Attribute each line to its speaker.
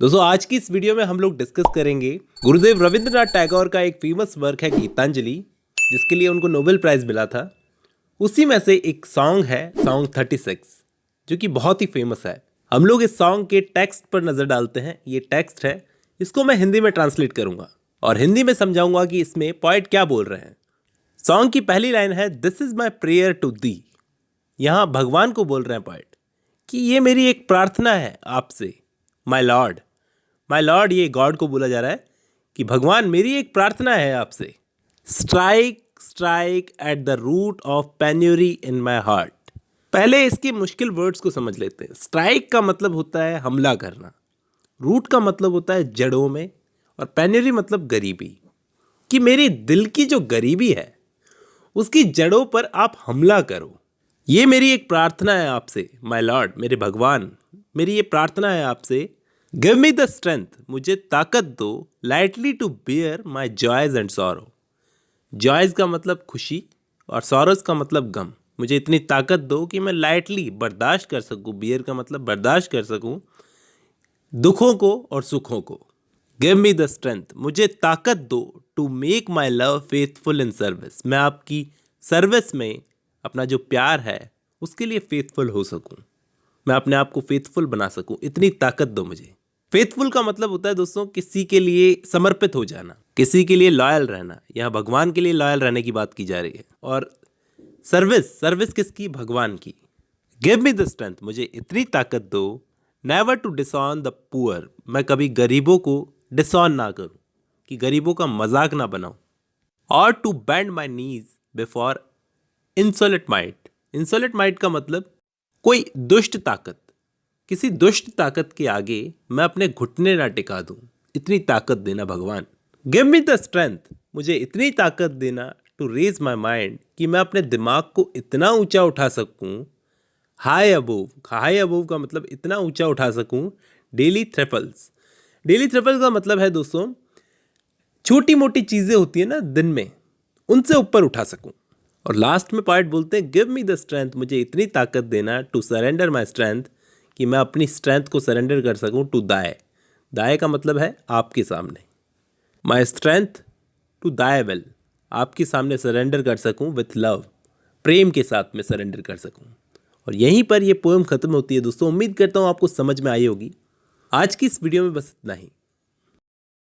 Speaker 1: दोस्तों आज की इस वीडियो में हम लोग डिस्कस करेंगे गुरुदेव रविंद्रनाथ टैगोर का एक फेमस वर्क है गीतांजलि, जिसके लिए उनको नोबेल प्राइज मिला था। उसी में से एक सॉन्ग है सॉन्ग 36, जो कि बहुत ही फेमस है। हम लोग इस सॉन्ग के टेक्स्ट पर नजर डालते हैं। ये टेक्स्ट है, इसको मैं हिंदी में ट्रांसलेट करूंगा और हिंदी में समझाऊंगा कि इसमें पोएट क्या बोल रहे हैं। सॉन्ग की पहली लाइन है, this is my prayer to thee. यहाँ भगवान को बोल रहे हैं पोएट कि ये मेरी एक प्रार्थना है आपसे। माई लॉर्ड, माई लॉर्ड, ये गॉड को बोला जा रहा है कि भगवान मेरी एक प्रार्थना है आपसे। Strike strike at the root of penury in my heart. पहले इसके मुश्किल वर्ड्स को समझ लेते हैं। स्ट्राइक का मतलब होता है हमला करना, रूट का मतलब होता है जड़ों में, और पेन्यूरी मतलब गरीबी। कि मेरे दिल की जो गरीबी है उसकी जड़ों पर आप हमला करो, ये मेरी एक प्रार्थना है आपसे। माय लॉर्ड, मेरे भगवान, मेरी ये प्रार्थना है आपसे। गिव मी द स्ट्रेंथ, मुझे ताकत दो। Lightly to bear my joys and sorrow. Joys का मतलब खुशी और सॉरोज का मतलब गम। मुझे इतनी ताकत दो कि मैं लाइटली बर्दाश्त कर सकूं। बियर का मतलब बर्दाश्त कर सकूं दुखों को और सुखों को। गिव मी द स्ट्रेंथ, मुझे ताकत दो। To make my love faithful in service, मैं आपकी सर्विस में अपना जो प्यार है उसके लिए फेथफुल हो सकूं, मैं अपने आप को फेथफुल बना सकूं। इतनी ताकत दो मुझे। फेथफुल का मतलब होता है दोस्तों किसी के लिए समर्पित हो जाना, किसी के लिए लॉयल रहना। यहाँ भगवान के लिए लॉयल रहने की बात की जा रही है। और सर्विस, सर्विस किसकी? भगवान की। गिव मी द स्ट्रेंथ, मुझे इतनी ताकत दो। Never to disown the poor, मैं कभी गरीबों को डिसऑन ना करूं, कि गरीबों का मजाक ना बनाऊं। और to bend my knees before insolent might. Insolent might का मतलब कोई दुष्ट ताकत, किसी दुष्ट ताकत के आगे मैं अपने घुटने ना टिका दूं। इतनी ताकत देना भगवान। गिव मी द स्ट्रेंथ, मुझे इतनी ताकत देना। टू रेज माई माइंड, कि मैं अपने दिमाग को इतना ऊंचा उठा सकूं। हाई अबोव, हाई अबोव का मतलब इतना ऊंचा उठा सकूं। डेली थ्रिफल्स, डेली थ्रिफल्स का मतलब है दोस्तों छोटी मोटी चीजें होती है ना दिन में, उनसे ऊपर उठा सकूं। और लास्ट में पार्ट बोलते हैं, गिव मी द स्ट्रेंथ, मुझे इतनी ताकत देना। टू सरेंडर माई स्ट्रेंथ, कि मैं अपनी स्ट्रेंथ को सरेंडर कर सकूं। टू दाय, दाय का मतलब है आपके सामने। माई स्ट्रेंथ टू दाय विल, आपके सामने सरेंडर कर सकूं। विथ लव, प्रेम के साथ में सरेंडर कर सकूं। और यहीं पर ये पोएम खत्म होती है दोस्तों। उम्मीद करता हूँ आपको समझ में आई होगी। आज की इस वीडियो में बस इतना ही।